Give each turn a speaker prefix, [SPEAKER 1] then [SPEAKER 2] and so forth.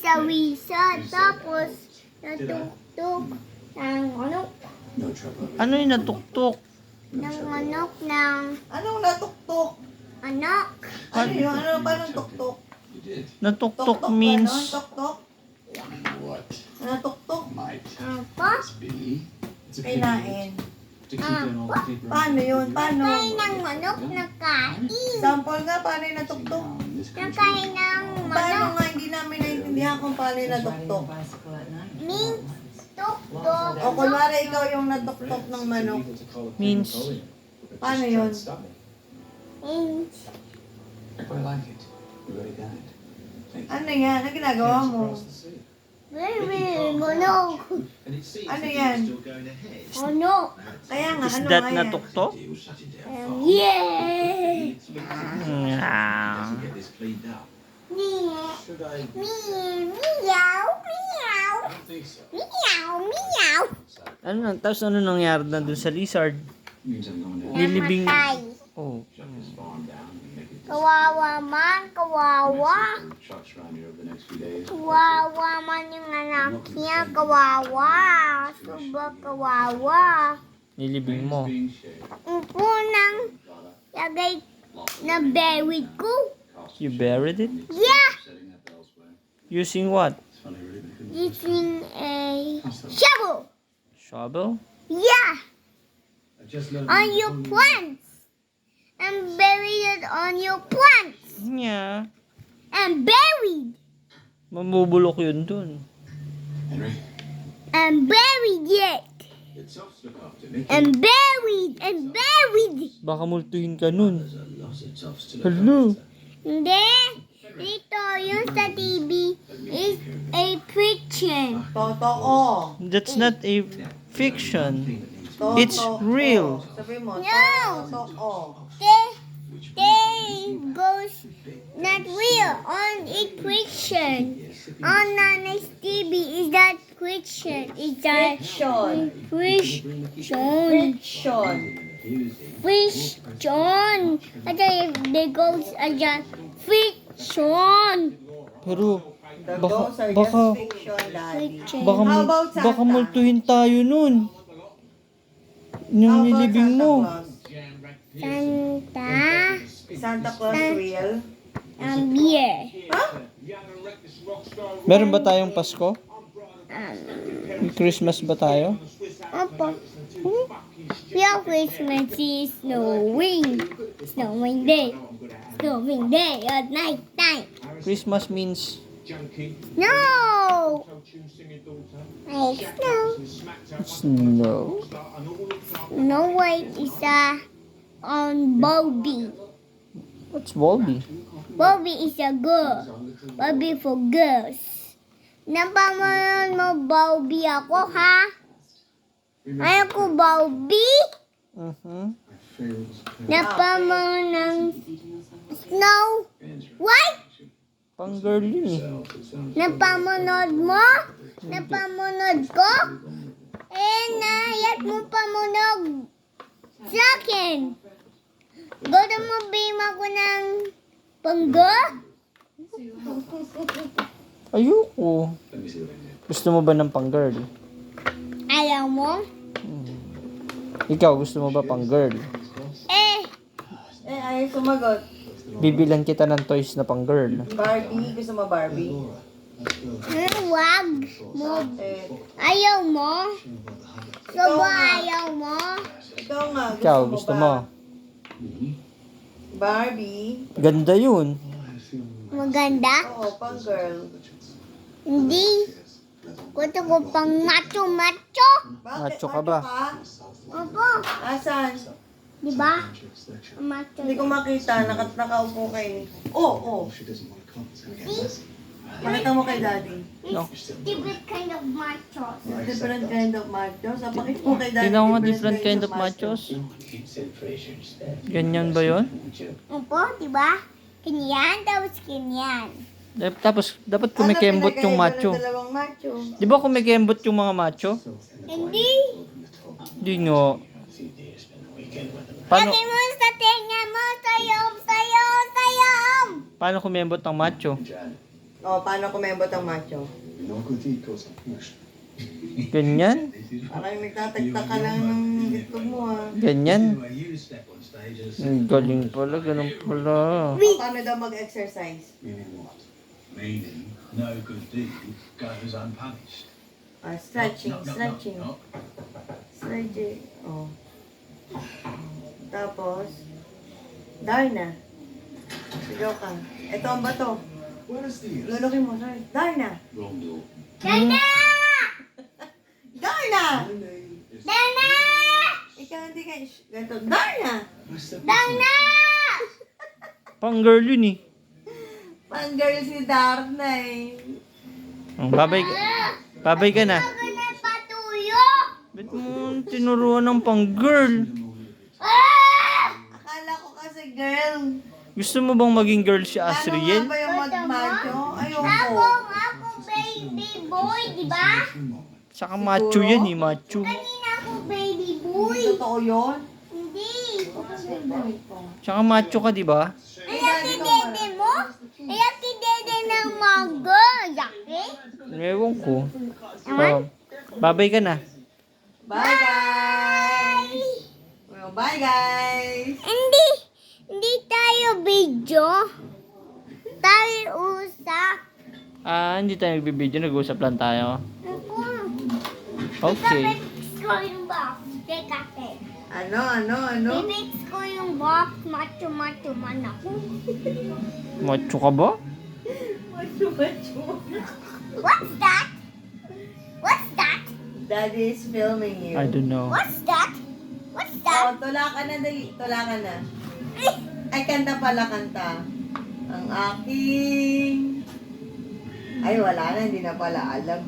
[SPEAKER 1] sa wisa, tapos natuktok ng manok,
[SPEAKER 2] Ano yung natuktok?
[SPEAKER 1] ng manok, ng
[SPEAKER 3] Anong natuktok?
[SPEAKER 1] anak.
[SPEAKER 3] Ano yun? Ano pa ng tuktok?
[SPEAKER 2] Natuktok
[SPEAKER 3] Tuktok
[SPEAKER 2] means...
[SPEAKER 3] Ano? Tuktok? Natuktok?
[SPEAKER 1] Apa?
[SPEAKER 3] Kinain. Paano yun? Paano?
[SPEAKER 1] Nakain ng manok, nakain.
[SPEAKER 3] Sample nga, paano yung natuktok?
[SPEAKER 1] Nakain ng
[SPEAKER 3] Paano
[SPEAKER 1] manok,
[SPEAKER 3] nga hindi namin naintindihan kung paano yung natuktok?
[SPEAKER 1] means tuktok.
[SPEAKER 3] O kunwari ikaw yung natuktok ng manok.
[SPEAKER 2] Means...
[SPEAKER 3] Paano yun?
[SPEAKER 1] Means
[SPEAKER 3] Ano yan? Ano ginagawa mo?
[SPEAKER 1] very manok.
[SPEAKER 3] Ano yan?
[SPEAKER 1] Manok.
[SPEAKER 3] Kaya nga,
[SPEAKER 2] Is
[SPEAKER 3] ano
[SPEAKER 2] that
[SPEAKER 3] nga yan?
[SPEAKER 2] natuktok?
[SPEAKER 1] Yeah.
[SPEAKER 2] Ah.
[SPEAKER 1] Meow, meow. Meow, meow.
[SPEAKER 2] Ano na? Tapos ano nangyari na dun sa lizard? Nilibing...
[SPEAKER 1] Namatay.
[SPEAKER 2] Oh.
[SPEAKER 1] Kawawa man, kawawa. Kawawa man yung anak niya, kawawa. Sobrang kawawa.
[SPEAKER 2] Nilibing mo.
[SPEAKER 1] Upo ng lagay na buried ko.
[SPEAKER 2] You buried it?
[SPEAKER 1] Yeah!
[SPEAKER 2] Using what?
[SPEAKER 1] Using a shovel.
[SPEAKER 2] Shovel?
[SPEAKER 1] Yeah! On your plants. And buried it on your plants.
[SPEAKER 2] Yeah.
[SPEAKER 1] And buried.
[SPEAKER 2] Mamubulok yun dun.
[SPEAKER 1] And buried it. And buried. And buried.
[SPEAKER 2] Baka multuhin ka nun. Hello.
[SPEAKER 1] Hindi. Dito, yung sa TV is a fiction.
[SPEAKER 3] Totoo.
[SPEAKER 2] That's not a fiction.
[SPEAKER 3] Totoo.
[SPEAKER 2] It's real.
[SPEAKER 3] Sabi mo,
[SPEAKER 1] No.
[SPEAKER 3] totoo.
[SPEAKER 1] They goes not real on a fiction. On the next TV is that fiction. Is that
[SPEAKER 3] Fiction.
[SPEAKER 1] fiction.
[SPEAKER 3] Fiction.
[SPEAKER 1] Fiction. At they goes again fiction.
[SPEAKER 2] Pero,
[SPEAKER 3] The
[SPEAKER 2] baka,
[SPEAKER 3] ghosts are
[SPEAKER 2] baka,
[SPEAKER 3] just fiction, Daddy.
[SPEAKER 1] Fiction.
[SPEAKER 2] baka,
[SPEAKER 3] How about Santa?
[SPEAKER 2] baka multuhin tayo nun.
[SPEAKER 3] How
[SPEAKER 2] Yung
[SPEAKER 3] about
[SPEAKER 2] nilibing
[SPEAKER 3] Santa
[SPEAKER 2] mo.
[SPEAKER 3] Claus?
[SPEAKER 1] Santa
[SPEAKER 3] Santa Claus real?
[SPEAKER 1] beer.
[SPEAKER 3] Ha?
[SPEAKER 2] Meron ba tayong Pasko? May Christmas ba tayo?
[SPEAKER 1] Opo. Your Christmas is snowing. Snowing day. Snowing day at night time.
[SPEAKER 2] Christmas means
[SPEAKER 1] No! Like snow.
[SPEAKER 2] snow.
[SPEAKER 1] No wait, it's on Bobby.
[SPEAKER 2] What's Volby?
[SPEAKER 1] Bobby is a girl. Bobby for girls. Napamanon mo Bobby ako, ha? Ayaw ko Bobby. Napamanon ng Snow White.
[SPEAKER 2] Pang girl yun eh.
[SPEAKER 1] Napamunod mo? Napamunod ko? Nayat mo pamunog sa akin. Gusto mo bima ko ng pangga?
[SPEAKER 2] Ayoko. Gusto mo ba ng pang girl?
[SPEAKER 1] Ayaw mo?
[SPEAKER 2] Ikaw, gusto mo ba pang girl?
[SPEAKER 3] Ayaw sumagot.
[SPEAKER 2] Bibilan kita ng toys na pang girl.
[SPEAKER 3] Barbie, gusto mo Barbie?
[SPEAKER 1] Wag mo. Ayaw mo? So ba ayaw mo?
[SPEAKER 3] Ikaw nga,
[SPEAKER 2] Ikaw,
[SPEAKER 3] gusto
[SPEAKER 2] gusto
[SPEAKER 3] mo ba?
[SPEAKER 2] mo?
[SPEAKER 3] Barbie?
[SPEAKER 2] Ganda yun.
[SPEAKER 1] Maganda?
[SPEAKER 3] Oo, pang girl.
[SPEAKER 1] Hindi. Gusto ko pang macho-macho.
[SPEAKER 3] Bakit?
[SPEAKER 2] Macho ka ba?
[SPEAKER 1] Opo.
[SPEAKER 3] Asan?
[SPEAKER 1] Di ba? Macho.
[SPEAKER 3] Hindi ko makita, nakaupo kayo. Oo, Pakita mo kay Daddy.
[SPEAKER 2] No.
[SPEAKER 1] Different kind of machos.
[SPEAKER 3] Different kind of machos. Pakita mo kay Daddy.
[SPEAKER 2] Tingnan mo nga different kind of machos. Ganyan ba yun?
[SPEAKER 1] Opo, di ba? Kanyan, tapos kanyan.
[SPEAKER 2] Tapos, dapat kumikembot yung macho.
[SPEAKER 3] Dalawang macho.
[SPEAKER 2] Di ba kumikembot yung mga macho?
[SPEAKER 1] Hindi.
[SPEAKER 2] Di nyo. Paano,
[SPEAKER 1] Lagay mo sa tenga mo, sayom, sayom, sayom.
[SPEAKER 2] paano kumembot ng macho?
[SPEAKER 3] O, paano kumembot ang macho?
[SPEAKER 2] Ganyan?
[SPEAKER 3] Parang nagtatagta ka lang ng itlog mo ah.
[SPEAKER 2] Ganyan? Ang galing pala, ganun pala.
[SPEAKER 3] Paano daw mag-exercise?
[SPEAKER 4] Meaning, no good deed goes unpunished.
[SPEAKER 3] Stretching. Stretching. Oh. Tapos, Darna. Sigaw ka. Ito ang bato. Lulukin mo, sorry. Darna!
[SPEAKER 1] Dana!
[SPEAKER 3] Darna!
[SPEAKER 1] Dana!
[SPEAKER 3] Ikaw hindi ka... Ganito. Darna!
[SPEAKER 1] Dana!
[SPEAKER 2] Pang girl yun eh.
[SPEAKER 3] Pang-girl si Darna eh.
[SPEAKER 2] Babay ka na.
[SPEAKER 1] Ako na patuyo!
[SPEAKER 2] Ba't mo tinuruan ng pang girl?
[SPEAKER 3] Akala ko kasi girl.
[SPEAKER 2] Gusto mo bang maging girl si
[SPEAKER 3] Ano nga
[SPEAKER 2] Asriel?
[SPEAKER 3] ba yung mag-macho? Ayoko.
[SPEAKER 1] Ako baby boy, di ba?
[SPEAKER 2] Saka macho yan eh, macho.
[SPEAKER 1] Kanina ako baby
[SPEAKER 3] Hindi
[SPEAKER 1] boy.
[SPEAKER 3] totoo yun.
[SPEAKER 1] Hindi.
[SPEAKER 2] Saka macho ka, di ba?
[SPEAKER 1] Ayan si dede mo? Ayan si dede ng mago. Yaki?
[SPEAKER 2] Ewan ko. Oh, babay ka na.
[SPEAKER 3] Bye guys! Well, bye guys!
[SPEAKER 1] Hindi tayo video. Tayo usap.
[SPEAKER 2] Hindi tayo nagbibideo, nag-uusap lang tayo.
[SPEAKER 1] Ako.
[SPEAKER 2] Okay.
[SPEAKER 1] Bibix ko yung box. Teka,
[SPEAKER 3] Ano?
[SPEAKER 1] Bibix ko yung box. Macho man ako.
[SPEAKER 2] Macho ka ba?
[SPEAKER 1] What's that? What's that?
[SPEAKER 3] Daddy is filming you.
[SPEAKER 2] I don't know.
[SPEAKER 1] What's that? What's
[SPEAKER 3] Oh,
[SPEAKER 1] that?
[SPEAKER 3] tula ka na, dali. Tula ka na. Ay, kanta pala, kanta. Ang aking... Ay, wala na, hindi na pala alam.